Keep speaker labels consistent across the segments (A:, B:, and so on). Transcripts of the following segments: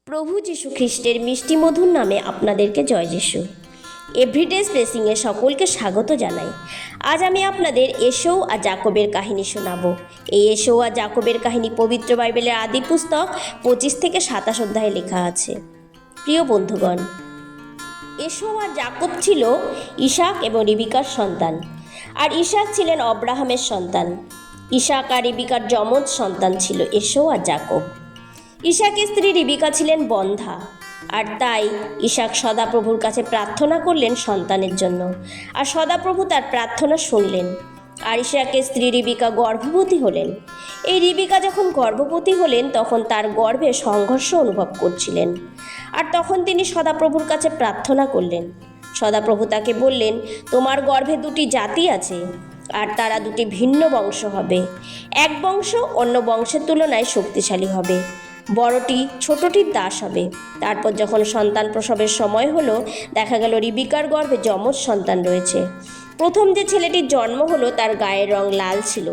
A: প্রভু যীশু খ্রিস্টের মিষ্টি মধুর নামে আপনাদেরকে জয় যিশু। এভরিডে ব্লেসিংয়ে সকলকে স্বাগত জানাই। আজ আমি আপনাদের এসৌ আর জাকবের কাহিনী শোনাবো। এই এসৌ আর জাকবের কাহিনী পবিত্র বাইবেলের আদি পুস্তক 25 থেকে 27 অধ্যায়ে লেখা আছে। প্রিয় বন্ধুগণ, এসৌ আর জাকব ছিল ইসাক এবং রিবিকার সন্তান, আর ইসাক ছিলেন অব্রাহামের সন্তান। ইসাক আর রিবিকার যমজ সন্তান ছিল এসৌ আর জাকব। ইসাকের স্ত্রী রিবিকা ছিলেন বন্ধ্যা, আর তাই ইসাক সদাপ্রভুর কাছে প্রার্থনা করলেন সন্তানের জন্য, আর সদাপ্রভু তার প্রার্থনা শুনলেন। আর ইসাকের স্ত্রী রিবিকা গর্ভবতী হলেন। এই রিবিকা যখন গর্ভবতী হলেন তখন তার গর্ভে সংঘর্ষ অনুভব করছিলেন, আর তখন তিনি সদাপ্রভুর কাছে প্রার্থনা করলেন। সদাপ্রভু তাকে বললেন, তোমার গর্ভে দুটি জাতি আছে, আর তারা দুটি ভিন্ন বংশ হবে। এক বংশ অন্য বংশের তুলনায় শক্তিশালী হবে, বড়টি ছোটটির দাস হবে। তারপর যখন সন্তান প্রসবের সময় হলো, দেখা গেল রিবিকার গর্ভে যমজ সন্তান রয়েছে। প্রথম যে ছেলেটির জন্ম হলো তার গায়ের রং লাল ছিল,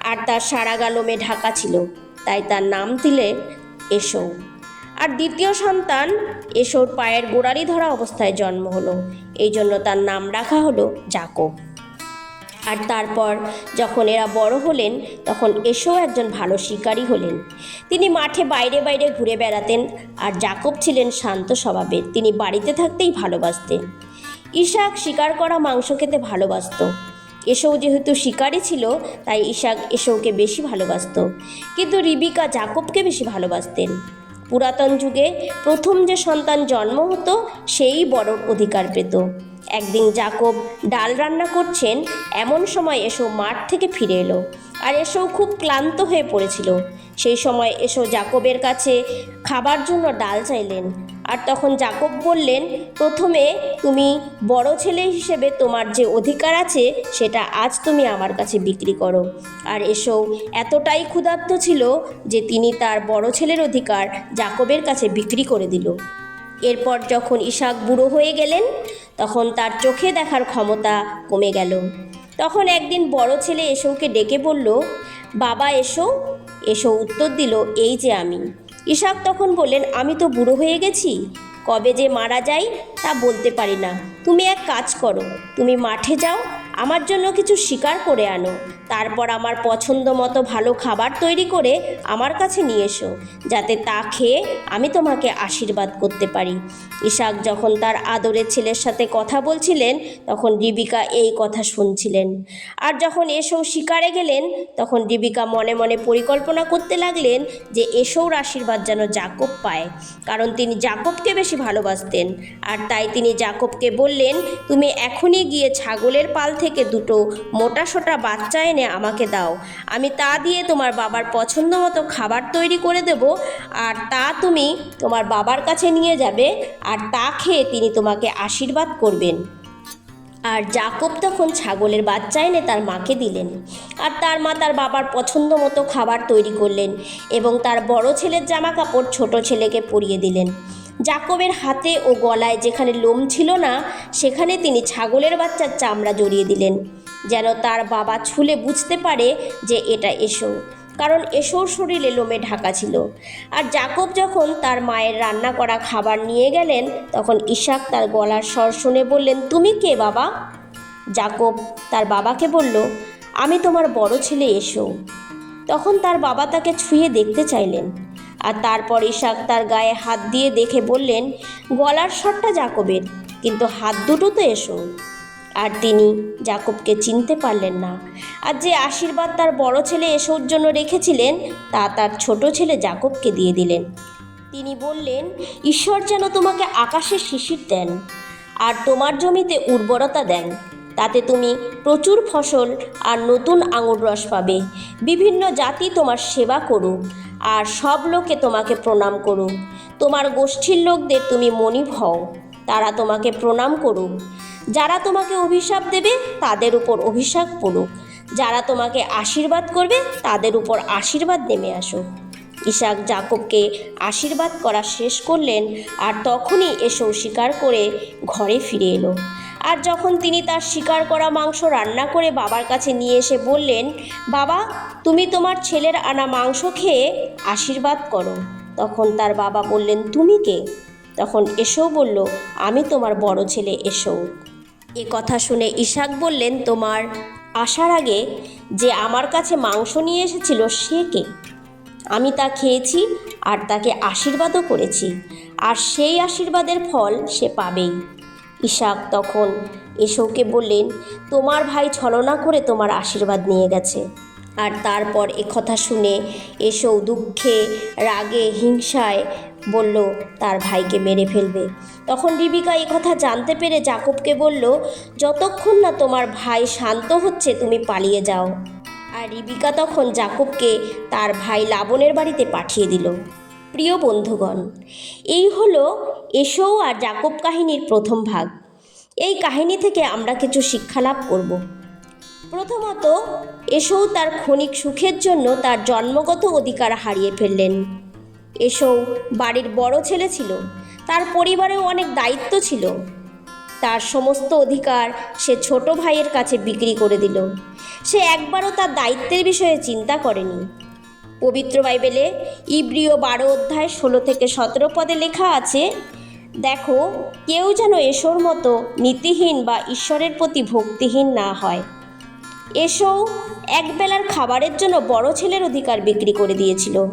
A: আর তার সারা গা লোমে ঢাকা ছিল, তাই তার নাম দিলেন এসৌ। আর দ্বিতীয় সন্তান এসৌর পায়ের গোড়ালি ধরা অবস্থায় জন্ম হলো, এই জন্য তার নাম রাখা হলো জাকব। আর তারপর যখন এরা বড় হলেন তখন এসৌ একজন ভালো শিকারী হলেন। তিনি মাঠে বাইরে বাইরে ঘুরে বেড়াতেন, আর জাকব ছিলেন শান্ত স্বভাবের। তিনি বাড়িতে থাকতেই ভালোবাসতেন। ইসাক শিকার করা মাংস খেতে ভালোবাসত। এসৌ যেহেতু শিকারী ছিল তাই ইসাক এসৌকে বেশি ভালোবাসত, কিন্তু রিবিকা জাকবকে বেশি ভালোবাসতেন। পুরাতন যুগে প্রথম যে সন্তান জন্ম হতো সেই বড় অধিকার পেত। একদিন জাকব ডাল রান্না করছেন, এমন সময় এসৌ মাঠ থেকে ফিরে এলো, আর এসৌ খুব ক্লান্ত হয়ে পড়েছিল। সেই সময় এসৌ জাকবের কাছে খাবার জন্য ডাল চাইলেন, আর তখন জাকব বললেন, প্রথমে তুমি বড় ছেলে হিসেবে তোমার যে অধিকার আছে সেটা আজ তুমি আমার কাছে বিক্রি করো। আর এসৌ এতটাই ক্ষুধার্ত ছিল যে তিনি তার বড় ছেলের অধিকার জাকবের কাছে বিক্রি করে দিল। এরপর যখন ইসাক বুড়ো হয়ে গেলেন তখন তার চোখে দেখার ক্ষমতা কমে গেল। তখন একদিন বড় ছেলে এসৌকে ডেকে বলল, বাবা এসো। এসৌ উত্তর দিল, এই যে আমি। ইসাক তখন বললেন, আমি তো বুড়ো হয়ে গেছি, কবে যে মারা যাই তা বলতে পারি না। তুমি এক কাজ করো, তুমি মাঠে যাও, আমার জন্য কিছু শিকার করে আনো, তারপর আমার পছন্দ মতো ভালো খাবার তৈরি করে আমার কাছে নিয়ে এসো, যাতে তা খেয়ে আমি তোমাকে আশীর্বাদ করতে পারি। ইসাক যখন তার আদরের ছেলের সাথে কথা বলছিলেন তখন রিবিকা এই কথা শুনছিলেন। আর যখন এসৌ শিকারে গেলেন তখন রিবিকা মনে মনে পরিকল্পনা করতে লাগলেন যে এসৌর আশীর্বাদ যেন জাকব পায়, কারণ তিনি জাকবকে বেশি ভালোবাসতেন। আর তাই তিনি জাকবকে বললেন, তুমি এখনই গিয়ে ছাগলের পাল থেকে দুটো মোটাসোটা বাচ্চা এনে আমাকে দাও, আমি তা দিয়ে তোমার বাবার পছন্দ মতো খাবার তৈরি করে দেব, আর তা তুমি তোমার বাবার কাছে নিয়ে যাবে, আর তা খেয়ে তিনি তোমাকে আশীর্বাদ করবেন। আর জাকব তখন ছাগলের বাচ্চা এনে তার মাকে দিলেন, আর তার মা তার বাবার পছন্দ মতো খাবার তৈরি করলেন এবং তার বড় ছেলের জামা কাপড় ছোট ছেলেকে পরিয়ে দিলেন। জাকবের হাতে ও গলায় যেখানে লোম ছিল না সেখানে তিনি ছাগলের বাচ্চার চামড়া জড়িয়ে দিলেন, যেন তার বাবা ছুলে বুঝতে পারে যে এটা এসৌ, কারণ এসৌর শরীরে লোমে ঢাকা ছিল। আর জাকব যখন তার মায়ের রান্না করা খাবার নিয়ে গেলেন তখন ইসাক তার গলার স্বর শুনে বললেন, তুমি কে বাবা? জাকব তার বাবাকে বলল, আমি তোমার বড় ছেলে এসৌ। তখন তার বাবা তাকে ছুঁয়ে দেখতে চাইলেন, আর তারপর ইসাক তার গায়ে হাত দিয়ে দেখে বললেন, গলার স্বরটা জাকবের, কিন্তু হাত দুটো তো এসৌ। আর তিনি জাকবকে চিনতে পারলেন না। আর যে আশীর্বাদ তার বড় ছেলে এসৌর জন্য রেখেছিলেন তা তার ছোট ছেলে জাকবকে দিয়ে দিলেন। তিনি বললেন, ঈশ্বর যেন তোমাকে আকাশের শিশির দেন, আর তোমার জমিতে উর্বরতা দেন, তাতে তুমি প্রচুর ফসল আর নতুন আঙুর রস পাবে। বিভিন্ন জাতি তোমার সেবা করুক, আর সব লোকে তোমাকে প্রণাম করুক। তোমার গোষ্ঠীর লোকদের তুমি মনিব হও, তারা তোমাকে প্রণাম করুক। যারা তোমাকে অভিশাপ দেবে তাদের উপর অভিশাপ পড়ুক, যারা তোমাকে আশীর্বাদ করবে তাদের উপর আশীর্বাদ নেমে আসুক। ইসাক জাকবকে আশীর্বাদ করা শেষ করলেন, আর তখনই এসৌ শিকার করে ঘরে ফিরে এলো। আর যখন তিনি তার শিকার করা মাংস রান্না করে বাবার কাছে নিয়ে এসে বললেন, বাবা, তুমি তোমার ছেলের আনা মাংস খেয়ে আশীর্বাদ করো। তখন তার বাবা বললেন, তুমি কে? তখন এসো বলল, আমি তোমার বড় ছেলে এসো। এ কথা শুনে ইসাক বললেন, তোমার আসার আগে যে আমার কাছে মাংস নিয়ে এসেছিল সে কে? আমি তা খেয়েছি আর তাকে আশীর্বাদও করেছি, আর সেই আশীর্বাদের ফল সে পাবেই। ইসাক তখন এসৌকে বললেন, তোমার ভাই ছলনা করে তোমার আশীর্বাদ নিয়ে গেছে। আর তারপর কথা শুনে এসৌ দুঃখে, রাগে, হিংসায় বলল তার ভাইকে মেরে ফেলবে। তখন রিবিকা কথা জানতে পেরে জাকবকে বলল, যতক্ষণ না তোমার ভাই শান্ত হচ্ছে তুমি পালিয়ে যাও। আর রিবিকা তখন জাকবকে তার ভাই লাবনের বাড়িতে পাঠিয়ে দিল। প্রিয় বন্ধুগণ, এই হলো এসৌ আর জাকব কাহিনীর প্রথম ভাগ। এই কাহিনী থেকে আমরা কিছু শিক্ষা লাভ করব। প্রথমত, এসৌ তার ক্ষণিক সুখের জন্য তার জন্মগত অধিকার হারিয়ে ফেললেন। এসৌ বাড়ির বড় ছেলে ছিল, তার পরিবারেও অনেক দায়িত্ব ছিল। তার সমস্ত অধিকার সে ছোট ভাইয়ের কাছে বিক্রি করে দিল। সে একবারও তার দায়িত্বের বিষয়ে চিন্তা করেনি। পবিত্র বাইবেলে ইব্রিয় 12 অধ্যায় 16 থেকে 17 পদে লেখা আছে, দেখো, কেউ যেন এসৌর মতো নীতিহীন বা ঈশ্বরের প্রতি ভক্তিহীন না হয়। এসৌ একবেলার খাবারের জন্য বড় ছেলের অধিকার বিক্রি করে দিয়েছিল।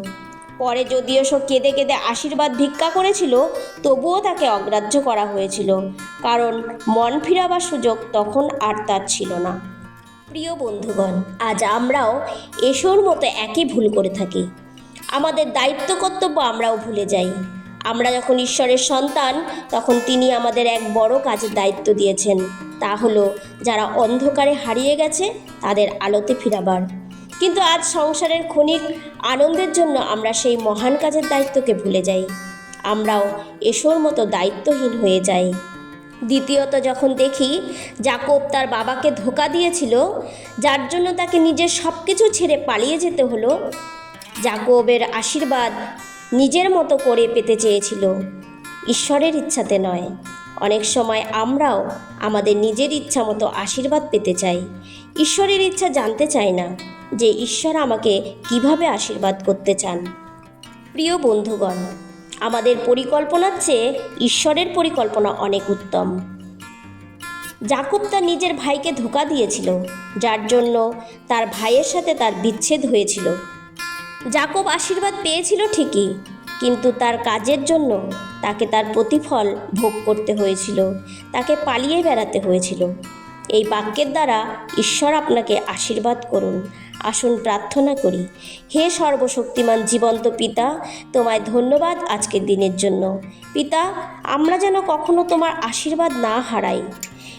A: পরে যদিও সে কেঁদে কেঁদে আশীর্বাদ ভিক্ষা করেছিল, তবুও তাকে অগ্রাহ্য করা হয়েছিল, কারণ মন ফিরাবার সুযোগ তখন আর তার ছিল না। প্রিয় বন্ধুগণ, আজ আমরাও এসৌর মতো একই ভুল করে থাকি। আমাদের দায়িত্ব কর্তব্য আমরাও ভুলে যাই। আমরা যখন ঈশ্বরের সন্তান, তখন তিনি আমাদের এক বড় কাজের দায়িত্ব দিয়েছেন, তা হলো যারা অন্ধকারে হারিয়ে গেছে তাদের আলোতে ফিরাবার। কিন্তু আজ সংসারের ক্ষণিক আনন্দের জন্য আমরা সেই মহান কাজের দায়িত্বকে ভুলে যাই। আমরাও এসৌর মতো দায়িত্বহীন হয়ে যাই। দ্বিতীয়ত, যখন দেখি জাকব তার বাবাকে ধোঁকা দিয়েছিল, যার জন্য তাকে নিজের সব কিছু ছেড়ে পালিয়ে যেতে হলো। জাকবের আশীর্বাদ নিজের মতো করে পেতে চেয়েছিল, ঈশ্বরের ইচ্ছাতে নয়। অনেক সময় আমরাও আমাদের নিজের ইচ্ছা মতো আশীর্বাদ পেতে চাই, ঈশ্বরের ইচ্ছা জানতে চাই না যে ঈশ্বর আমাকে কিভাবে আশীর্বাদ করতে চান। প্রিয় বন্ধুগণ, আমাদের পরিকল্পনার চেয়ে ঈশ্বরের পরিকল্পনা অনেক উত্তম। জাকব তার নিজের ভাইকে ধোঁকা দিয়েছিল, যার জন্য তার ভাইয়ের সাথে তার বিচ্ছেদ হয়েছিল। জাকব আশীর্বাদ পেয়েছিল ঠিকই, কিন্তু তার কাজের জন্য তাকে তার প্রতিফল ভোগ করতে হয়েছিল, তাকে পালিয়ে বেড়াতে হয়েছিল। এই বাক্যের দ্বারা ঈশ্বর আপনাকে আশীর্বাদ করুন। আসুন প্রার্থনা করি। হে সর্বশক্তিমান জীবন্ত পিতা, তোমায় ধন্যবাদ আজকের দিনের জন্য। পিতা, আমরা যেন কখনো তোমার আশীর্বাদ না হারাই।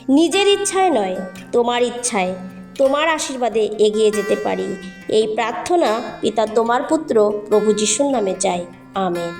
A: নিজের ইচ্ছায় নয়, তোমার ইচ্ছায়, তোমার আশীর্বাদে এগিয়ে যেতে পারি। এই প্রার্থনা পিতা তোমার পুত্র প্রভু যিশুর নামে চাই। আমেন।